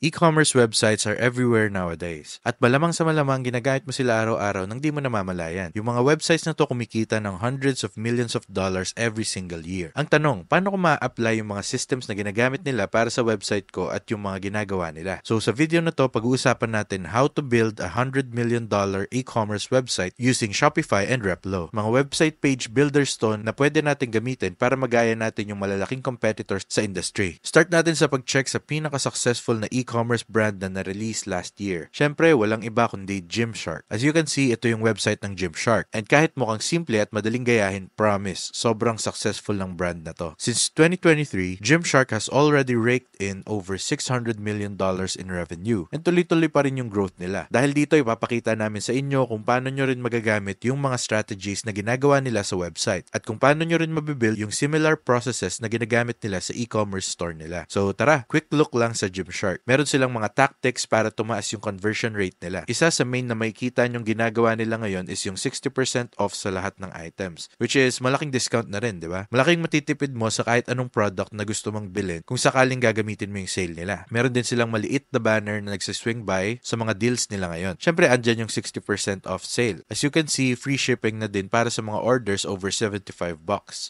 E-commerce websites are everywhere nowadays. At malamang sa malamang ginagamit mo sila araw-araw nang di mo namamalayan. Yung mga websites na to kumikita ng hundreds of millions of dollars every single year. Ang tanong, paano ko ma-apply yung mga systems na ginagamit nila para sa website ko at yung mga ginagawa nila? So sa video na to, pag-uusapan natin how to build a $100 million e-commerce website using Shopify and Replo. Mga website page builders to na pwede natin gamitin para magaya natin yung malalaking competitors sa industry. Start natin sa pag-check sa pinaka-successful na e-commerce brand na na-release last year. Syempre, walang iba kundi Gymshark. As you can see, ito yung website ng Gymshark. And kahit mukhang simple at madaling gayahin, promise, sobrang successful ng brand na to. Since 2023, Gymshark has already raked in over $600 million in revenue. And tuloy-tuloy pa rin yung growth nila. Dahil dito, ipapakita namin sa inyo kung paano nyo rin magagamit yung mga strategies na ginagawa nila sa website at kung paano nyo rin mabibuild yung similar processes na ginagamit nila sa e-commerce store nila. So tara, quick look lang sa Gymshark. Meron silang mga tactics para tumaas yung conversion rate nila. Isa sa main na makikita nyong ginagawa nila ngayon is yung 60% off sa lahat ng items, which is malaking discount na rin, di ba? Malaking matitipid mo sa kahit anong product na gusto mong bilhin kung sakaling gagamitin mo yung sale nila. Meron din silang maliit na banner na nagsiswing by sa mga deals nila ngayon. Syempre, andyan yung 60% off sale. As you can see, free shipping na din para sa mga orders over $75.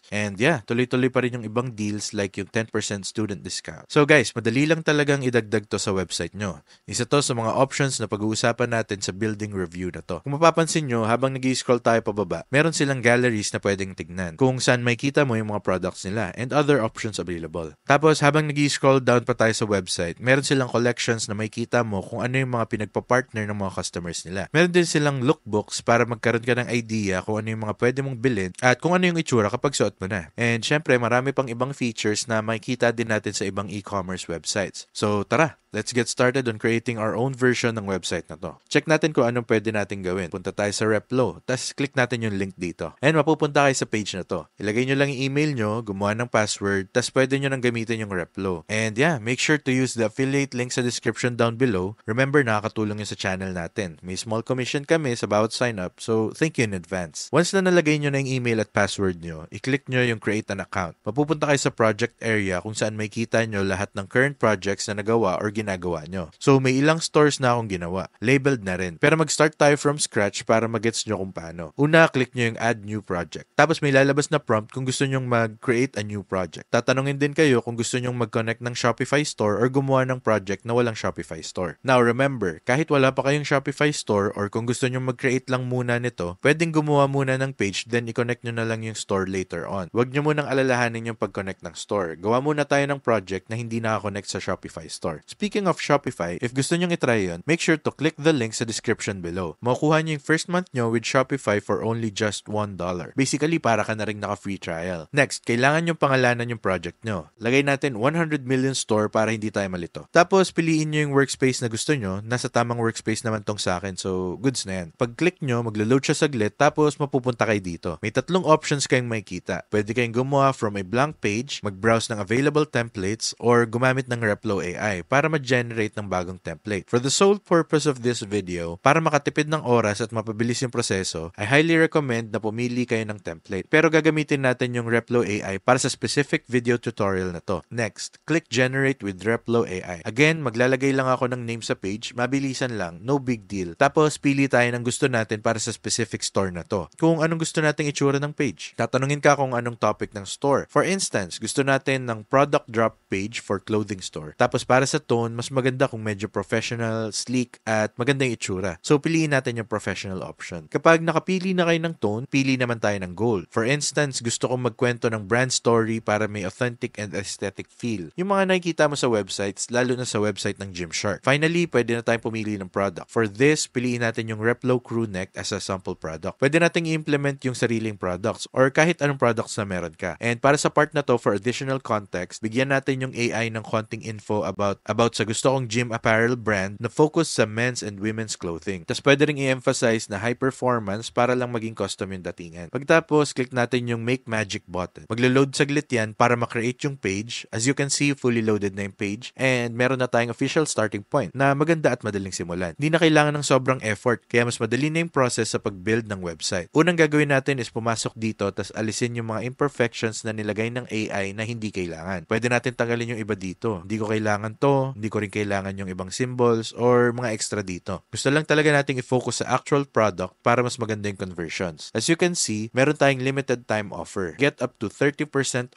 And yeah, tuloy-tuloy pa rin yung ibang deals like yung 10% student discount. So guys, madali lang talagang idagdag to sa website nyo. Isa to sa mga options na pag-uusapan natin sa building review na to. Kung mapapansin nyo, habang nag-scroll tayo pababa, meron silang galleries na pwedeng tignan kung saan makikita mo yung mga products nila and other options available. Tapos habang nag-scroll down pa tayo sa website, meron silang collections na makikita mo kung ano yung mga pinagpa-partner ng mga customers nila. Meron din silang lookbooks para magkaroon ka ng idea kung ano yung mga pwede mong bilhin at kung ano yung itsura kapag suot mo na. And syempre, marami pang ibang features na makikita din natin sa ibang e-commerce websites. So tara, let's get started on creating our own version ng website na to. Check natin kung anong pwede natin gawin. Punta tayo sa Replo, tapos click natin yung link dito. And mapupunta kayo sa page na to. Ilagay nyo lang yung email nyo, gumawa ng password, tapos pwede nyo nang gamitin yung Replo. And yeah, make sure to use the affiliate link sa description down below. Remember, nakakatulong yun sa channel natin. May small commission kami sa bawat sign up, so thank you in advance. Once na nalagay nyo na yung email at password nyo, i-click nyo yung create an account. Mapupunta kayo sa project area kung saan makikita nyo lahat ng current projects na nagawa or ginagawa nyo. So may ilang stores na akong ginawa. Labeled na rin. Pero mag-start tayo from scratch para mag-gets nyo kung paano. Una, click nyo yung add new project. Tapos may lalabas na prompt kung gusto nyong mag-create a new project. Tatanungin din kayo kung gusto nyong mag-connect ng Shopify store or gumawa ng project na walang Shopify store. Now remember, kahit wala pa kayong Shopify store or kung gusto nyong mag-create lang muna nito, pwedeng gumawa muna ng page then i-connect nyo na lang yung store later on. Huwag nyo munang alalahanin yung pag-connect ng store. Gawa muna tayo ng project na hindi naka-connect sa Shopify store. Speaking of Shopify, if gusto nyong itry yun, make sure to click the link sa description below. Makukuha nyo yung first month nyo with Shopify for only just $1. Basically, para ka na rin naka-free trial. Next, kailangan yung pangalanan yung project nyo. Lagay natin 100 million store para hindi tayo malito. Tapos, piliin nyo yung workspace na gusto nyo. Nasa tamang workspace naman tong sa akin, so goods na yan. Pag-click nyo, maglo-load siya saglit, tapos mapupunta kayo dito. May tatlong options kayong makikita. Pwede kayong gumawa from a blank page, mag-browse ng available templates, or gumamit ng Replo AI para mag-generate ng bagong template. For the sole purpose of this video, para makatipid ng oras at mapabilis yung proseso, I highly recommend na pumili kayo ng template. Pero gagamitin natin yung Replo AI para sa specific video tutorial na to. Next, click Generate with Replo AI. Again, maglalagay lang ako ng name sa page, mabilisan lang, no big deal. Tapos, pili tayo ng gusto natin para sa specific store na to. Kung anong gusto nating itsura ng page. Tatanungin ka kung anong topic ng store. For instance, gusto natin ng product drop page for clothing store. Tapos para sa tone, mas maganda kung medyo professional, sleek, at maganda yung itsura. So, piliin natin yung professional option. Kapag nakapili na kayo ng tone, pili naman tayo ng goal. For instance, gusto kong magkwento ng brand story para may authentic and aesthetic feel. Yung mga nakikita mo sa websites, lalo na sa website ng Gymshark. Finally, pwede na tayong pumili ng product. For this, piliin natin yung Replo crew neck as a sample product. Pwede nating i-implement yung sariling products or kahit anong products na meron ka. And para sa part na to, for additional context, bigyan natin yung AI ng konting info about sa gusto kong gym apparel brand na focus sa men's and women's clothing. Tapos pwede rin i-emphasize na high performance para lang maging custom yung datingan. Pagtapos, click natin yung Make Magic button. Maglo-load saglit yan para makreate yung page. As you can see, fully loaded na yung page and meron na tayong official starting point na maganda at madaling simulan. Hindi na kailangan ng sobrang effort kaya mas madali na yung process sa pag-build ng website. Unang gagawin natin is pumasok dito tapos alisin yung mga imperfections na nilagay ng AI na hindi kailangan. Pwede natin tanggalin yung iba dito. Hindi ko kailangan to, Hindi ko rin kailangan yung ibang symbols or mga extra dito. Gusto lang talaga nating i-focus sa actual product para mas maganda yung conversions. As you can see, meron tayong limited time offer. Get up to 30%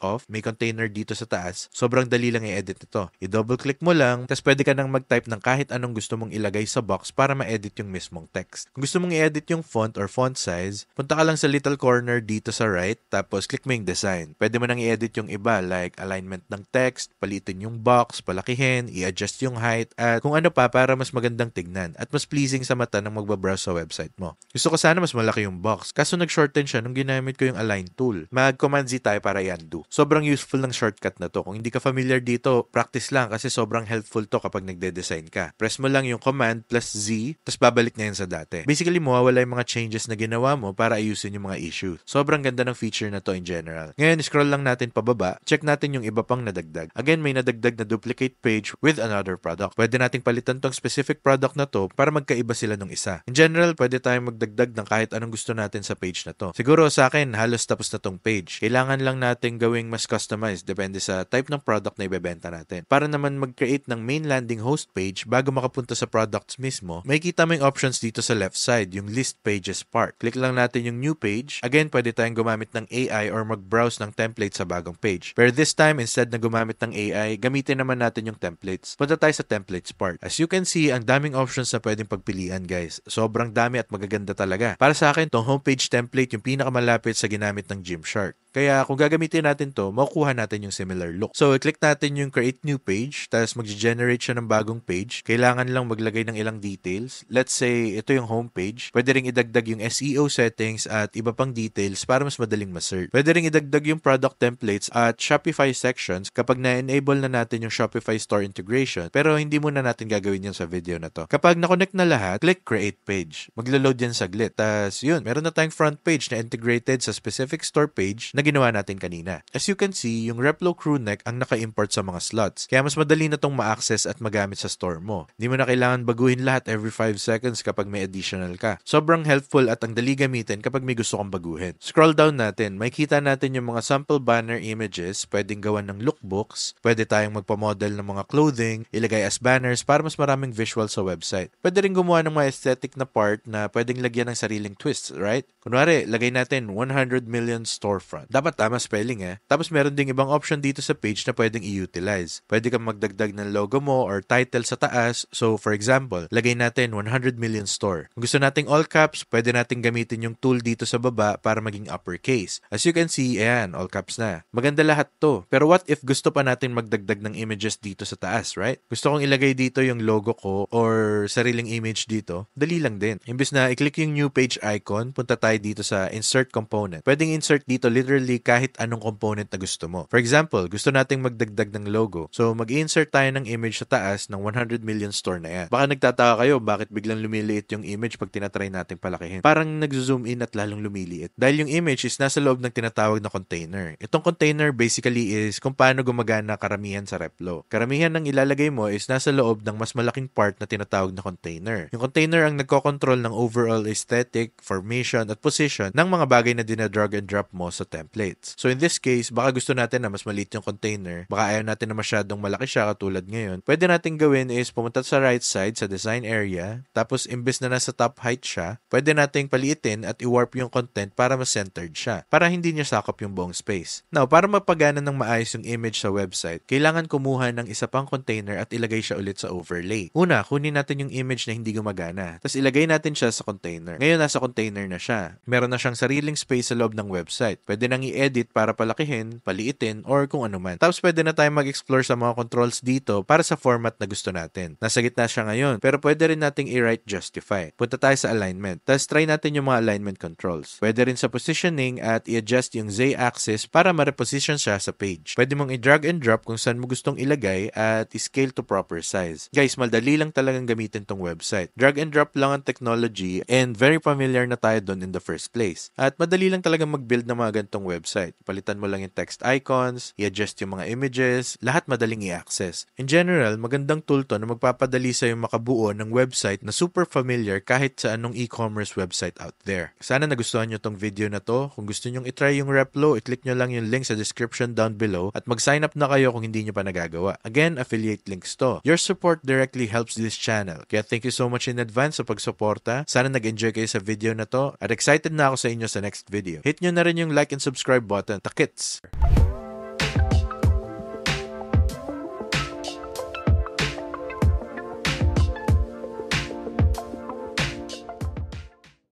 off. May container dito sa taas. Sobrang dali lang i-edit ito. I-double click mo lang, tapos pwede ka nang mag-type ng kahit anong gusto mong ilagay sa box para ma-edit yung mismong text. Kung gusto mong i-edit yung font or font size, punta ka lang sa little corner dito sa right, tapos click mo yung design. Pwede mo nang i-edit yung iba like alignment ng text, palitin yung box, palakihin, i-adjust yung height, at kung ano pa para mas magandang tignan at mas pleasing sa mata ng magbabrowse sa website mo. Gusto ko sana mas malaki yung box, kaso nag-shorten siya nung ginamit ko yung align tool. Mag-command Z tayo para i-undo. Sobrang useful ng shortcut na to. Kung hindi ka familiar dito, practice lang kasi sobrang helpful to kapag nagde-design ka. Press mo lang yung command plus Z, tapos babalik na yan sa dati. Basically, mawawala yung mga changes na ginawa mo para ayusin yung mga issues. Sobrang ganda ng feature na to in general. Ngayon, scroll lang natin pababa, check natin yung iba pang nadagdag. Again, may nadagdag na duplicate page with another product. Pwede nating palitan tong specific product na to para magkaiba sila nung isa. In general, pwede tayong magdagdag ng kahit anong gusto natin sa page na to. Siguro sa akin, halos tapos na tong page. Kailangan lang natin gawing mas customized depende sa type ng product na ibebenta natin. Para naman mag-create ng main landing host page bago makapunta sa products mismo, may kita mo yung options dito sa left side, yung list pages part. Click lang natin yung new page. Again, pwede tayong gumamit ng AI or mag-browse ng template sa bagong page. Pero this time, instead na gumamit ng AI, gamitin naman natin yung templates. Punta tayo sa templates part. As you can see, ang daming options na pwedeng pagpilian, guys. Sobrang dami at magaganda talaga. Para sa akin, tong homepage template yung pinakamalapit sa ginamit ng Gymshark. Kaya kung gagamitin natin to, makukuha natin yung similar look. So, i-click natin yung create new page, tapos mag-generate siya ng bagong page. Kailangan lang maglagay ng ilang details. Let's say, ito yung homepage. Pwede ring idagdag yung SEO settings at iba pang details para mas madaling ma-search. Pwede ring idagdag yung product templates at Shopify sections kapag na-enable na natin yung Shopify store integration. Pero hindi muna natin gagawin yan sa video na to. Kapag na-connect na lahat, click create page. Maglo-load yan saglit. Tapos yun, meron na tayong front page na integrated sa specific store page na ginawa natin kanina. As you can see, yung Replo crewneck ang naka-import sa mga slots. Kaya mas madali na tong ma-access at magamit sa store mo. Hindi mo na kailangan baguhin lahat every 5 seconds kapag may additional ka. Sobrang helpful at ang dali gamitin kapag may gusto kang baguhin. Scroll down natin, may kita natin yung mga sample banner images, pwedeng gawan ng lookbooks, pwede tayong magpa-model ng mga clothing, ilagay as banners para mas maraming visual sa website. Pwede rin gumawa ng mga aesthetic na part na pwedeng lagyan ng sariling twists, right? Kunwari, lagay natin 100 million storefront. Dapat tama spelling Tapos meron ding ibang option dito sa page na pwedeng i-utilize. Pwede kang magdagdag ng logo mo or title sa taas. So for example, lagay natin 100 million store. Kung gusto nating all caps, pwede nating gamitin yung tool dito sa baba para maging uppercase. As you can see, ayan, all caps na. Maganda lahat to. Pero what if gusto pa natin magdagdag ng images dito sa taas, right? Gusto kong ilagay dito yung logo ko or sariling image dito. Dali lang din. Imbis na i-click yung new page icon, punta tayo dito sa insert component. Pwedeng insert dito literally kahit anong component na gusto mo. For example, gusto nating magdagdag ng logo. So, mag-insert tayo ng image sa taas ng 100 million store na yan. Baka nagtataka kayo bakit biglang lumiliit yung image pag tinatry nating palakihin. Parang nag-zoom in at lalong lumiliit. Dahil yung image is nasa loob ng tinatawag na container. Itong container basically is kung paano gumagana karamihan sa Replo. Karamihan ng ilalagay mo is nasa loob ng mas malaking part na tinatawag na container. Yung container ang nagkocontrol ng overall aesthetic, formation, at position ng mga bagay na dinadrag and drop mo sa templates. So in this case, baka gusto natin na mas maliit yung container, baka ayaw natin na masyadong malaki siya katulad ngayon. Pwede natin gawin is pumunta sa right side sa design area, tapos imbes na nasa top height siya, pwede nating paliitin at i-warp yung content para mas centered siya, para hindi niya sakop yung buong space. Now, para mapagana ng maayos yung image sa website, kailangan kumuha ng isa pang container at ilagay siya ulit sa overlay. Una, kunin natin yung image na hindi gumagana, tapos ilagay natin siya sa container. Ngayon, nasa container na siya. Meron na siyang sariling space sa loob ng website. Pwede nang i-edit para palakihin, paliitin, or kung ano man. Tapos pwede na tayo mag-explore sa mga controls dito para sa format na gusto natin. Nasa gitna siya ngayon, pero pwede rin nating i-write justify. Punta tayo sa alignment. Tapos try natin yung mga alignment controls. Pwede rin sa positioning at i-adjust yung z-axis para ma-reposition siya sa page. Pwede mong i-drag and drop kung saan mo gustong ilagay at i-scale to proper size. Guys, madali lang talagang gamitin tong website. Drag and drop lang ang technology and very familiar na tayo doon in the first place. At madali lang talagang mag-build ng mga ganitong ng website. Palitan mo lang yung text icons, i-adjust yung mga images, lahat madaling i-access. In general, magandang tool to na magpapadali sa'yo makabuo ng website na super familiar kahit sa anong e-commerce website out there. Sana nagustuhan nyo tong video na to. Kung gusto nyong itry yung Replo, i-click nyo lang yung link sa description down below at mag-sign up na kayo kung hindi nyo pa nagagawa. Again, affiliate links to. Your support directly helps this channel. Kaya thank you so much in advance sa pagsuporta. Sana nag-enjoy kayo sa video na to at excited na ako sa inyo sa next video. Hit nyo na rin yung like and subscribe button. Takits!